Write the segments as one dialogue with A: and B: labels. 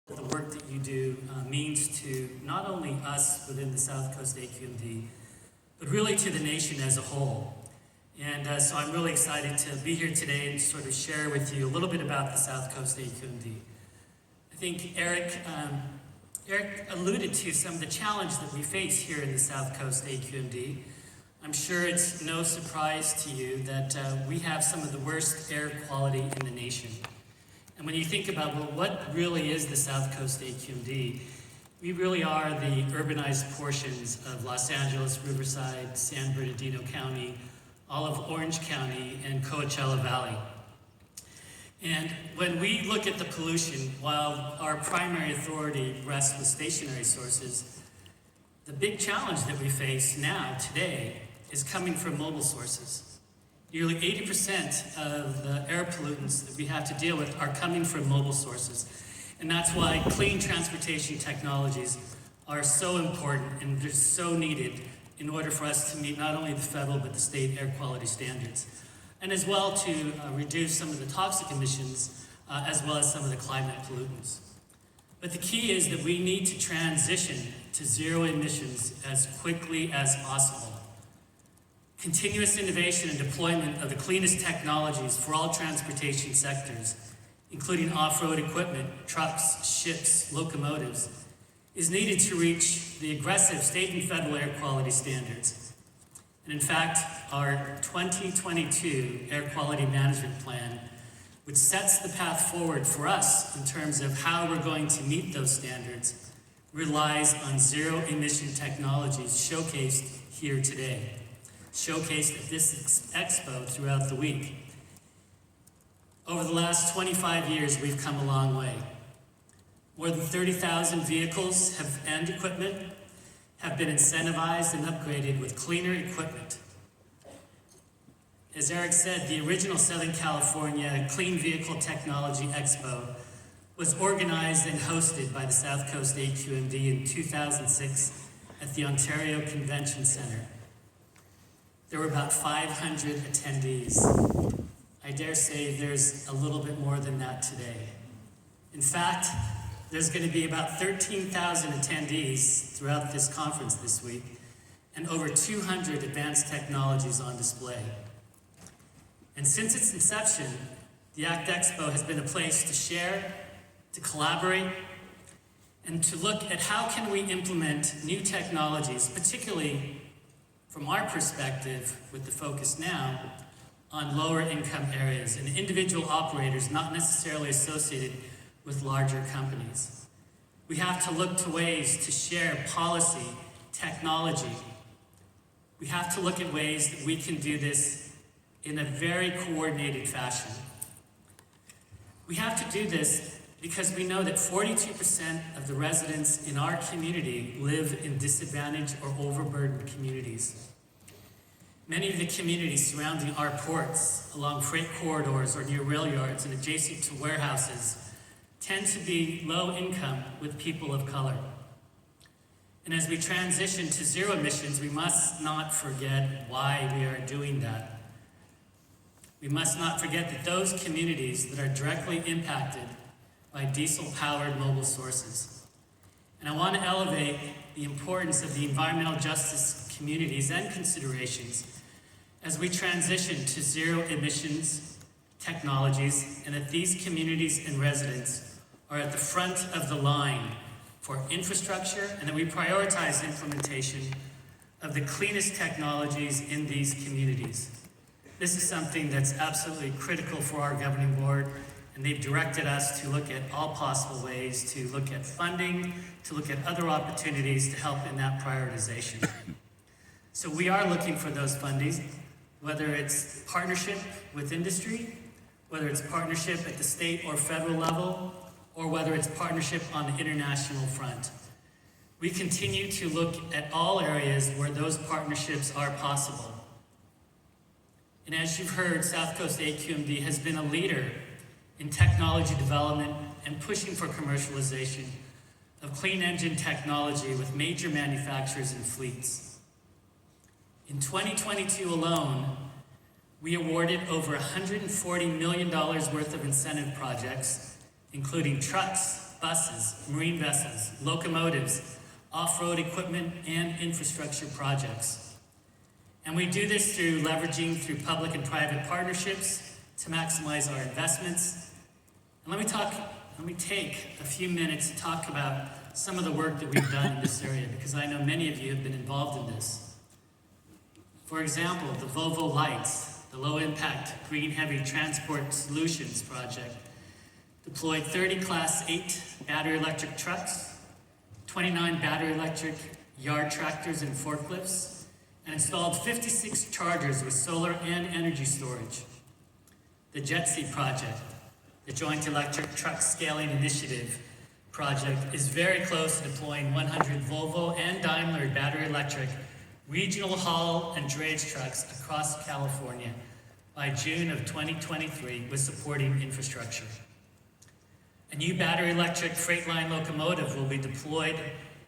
A: The work that you do means to not only us within the South Coast AQMD, but really to the nation as a whole. And so I'm really excited to be here today and sort of share with you a little bit about the South Coast AQMD. I think Eric alluded to some of the challenge that we face here in the South Coast AQMD. I'm sure it's no surprise to you that we have some of the worst air quality in the nation. And when you think about, well, what really is the South Coast AQMD? We really are the urbanized portions of Los Angeles, Riverside, San Bernardino County, all of Orange County, and Coachella Valley. And when we look at the pollution, while our primary authority rests with stationary sources, the big challenge that we face now, today, is coming from mobile sources. Nearly 80% of the air pollutants that we have to deal with are coming from mobile sources. And that's why clean transportation technologies are so important and they're so needed in order for us to meet not only the federal but the state air quality standards. And as well to reduce some of the toxic emissions as well as some of the climate pollutants. But the key is that we need to transition to zero emissions as quickly as possible. Continuous innovation and deployment of the cleanest technologies for all transportation sectors, including off-road equipment, trucks, ships, locomotives, is needed to reach the aggressive state and federal air quality standards. And in fact, our 2022 Air Quality Management Plan, which sets the path forward for us in terms of how we're going to meet those standards, relies on zero-emission technologies showcased here today, showcased at this Expo throughout the week. Over the last 25 years, we've come a long way. More than 30,000 vehicles and equipment have been incentivized and upgraded with cleaner equipment. As Eric said, the original Southern California Clean Vehicle Technology Expo was organized and hosted by the South Coast AQMD in 2006 at the Ontario Convention Center. There were about 500 attendees. I dare say there's a little bit more than that today. In fact, there's going to be about 13,000 attendees throughout this conference this week, and over 200 advanced technologies on display. And since its inception, the ACT Expo has been a place to share, to collaborate, and to look at how can we implement new technologies, particularly from our perspective, with the focus now on lower income areas and individual operators not necessarily associated with larger companies. We have to look to ways to share policy, technology. We have to look at ways that we can do this in a very coordinated fashion. We have to do this because we know that 42% of the residents in our community live in disadvantaged or overburdened communities. Many of the communities surrounding our ports, along freight corridors or near rail yards and adjacent to warehouses, tend to be low income with people of color. And as we transition to zero emissions, we must not forget why we are doing that. We must not forget that those communities that are directly impacted by diesel-powered mobile sources. And I want to elevate the importance of the environmental justice communities and considerations as we transition to zero emissions technologies, and that these communities and residents are at the front of the line for infrastructure, and that we prioritize implementation of the cleanest technologies in these communities. This is something that's absolutely critical for our governing board, and they've directed us to look at all possible ways to look at funding, to look at other opportunities to help in that prioritization. So we are looking for those fundings, whether it's partnership with industry, whether it's partnership at the state or federal level, or whether it's partnership on the international front. We continue to look at all areas where those partnerships are possible. And as you've heard, South Coast AQMD has been a leader in technology development and pushing for commercialization of clean engine technology with major manufacturers and fleets. In 2022 alone, we awarded over $140 million worth of incentive projects, including trucks, buses, marine vessels, locomotives, off-road equipment, and infrastructure projects. And we do this through leveraging through public and private partnerships to maximize our investments. And let me take a few minutes to talk about some of the work that we've done in this area, because I know many of you have been involved in this. For example, the Volvo Lights, the low-impact green heavy transport solutions project, deployed 30 Class 8 battery electric trucks, 29 battery electric yard tractors and forklifts, and installed 56 chargers with solar and energy storage. The JETSI project, the Joint Electric Truck Scaling Initiative project, is very close to deploying 100 Volvo and Daimler battery electric regional haul and drayage trucks across California by June of 2023 with supporting infrastructure. A new battery electric Freightliner locomotive will be deployed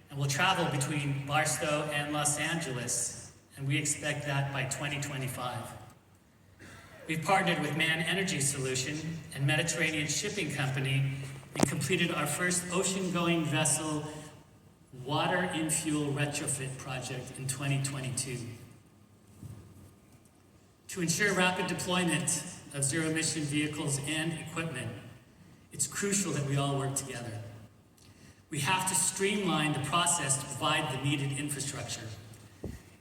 A: and will travel between Barstow and Los Angeles, and we expect that by 2025. We've partnered with Man Energy Solution and Mediterranean Shipping Company and completed our first ocean-going vessel water in fuel retrofit project in 2022. To ensure rapid deployment of zero-emission vehicles and equipment, it's crucial that we all work together. We have to streamline the process to provide the needed infrastructure.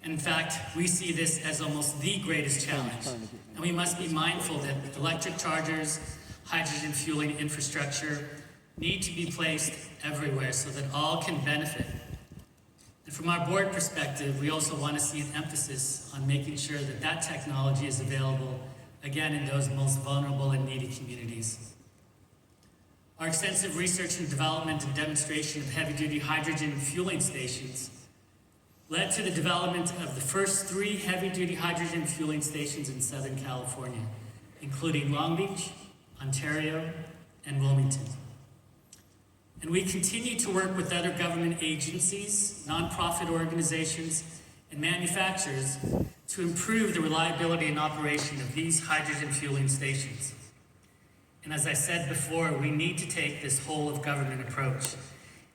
A: And in fact, we see this as almost the greatest challenge. And we must be mindful that electric chargers, hydrogen fueling infrastructure need to be placed everywhere so that all can benefit. And from our board perspective, we also want to see an emphasis on making sure that that technology is available, again, in those most vulnerable and needy communities. Our extensive research and development and demonstration of heavy-duty hydrogen fueling stations led to the development of the first 3 heavy-duty hydrogen fueling stations in Southern California, including Long Beach, Ontario, and Wilmington. And we continue to work with other government agencies, nonprofit organizations, and manufacturers to improve the reliability and operation of these hydrogen fueling stations. And as I said before, we need to take this whole of government approach.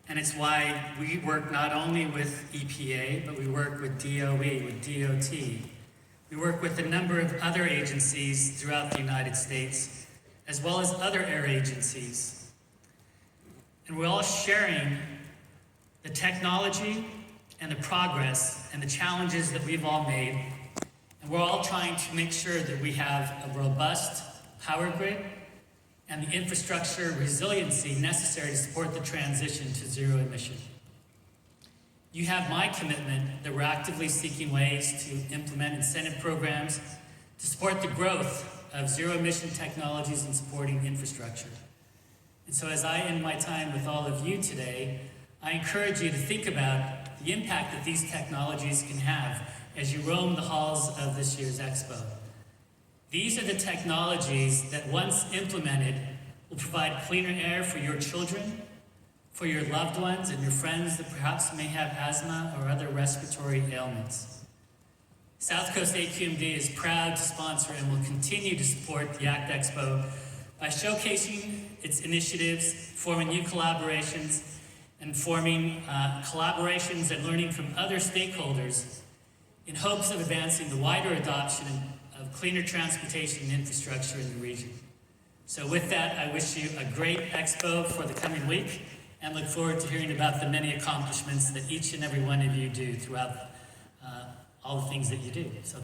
A: And it's why we work not only with EPA, but we work with DOE, with DOT. We work with a number of other agencies throughout the United States, as well as other air agencies. And we're all sharing the technology and the progress and the challenges that we've all made. And we're all trying to make sure that we have a robust power grid and the infrastructure resiliency necessary to support the transition to zero emission. You have my commitment that we're actively seeking ways to implement incentive programs to support the growth of zero emission technologies and supporting infrastructure. And so as I end my time with all of you today, I encourage you to think about the impact that these technologies can have as you roam the halls of this year's Expo. These are the technologies that, once implemented, will provide cleaner air for your children, for your loved ones, and your friends that perhaps may have asthma or other respiratory ailments. South Coast AQMD is proud to sponsor and will continue to support the ACT Expo by showcasing its initiatives, forming new collaborations, and forming collaborations and learning from other stakeholders in hopes of advancing the wider adoption of cleaner transportation and infrastructure in the region. So with that, I wish you a great Expo for the coming week and look forward to hearing about the many accomplishments that each and every one of you do throughout all the things that you do. So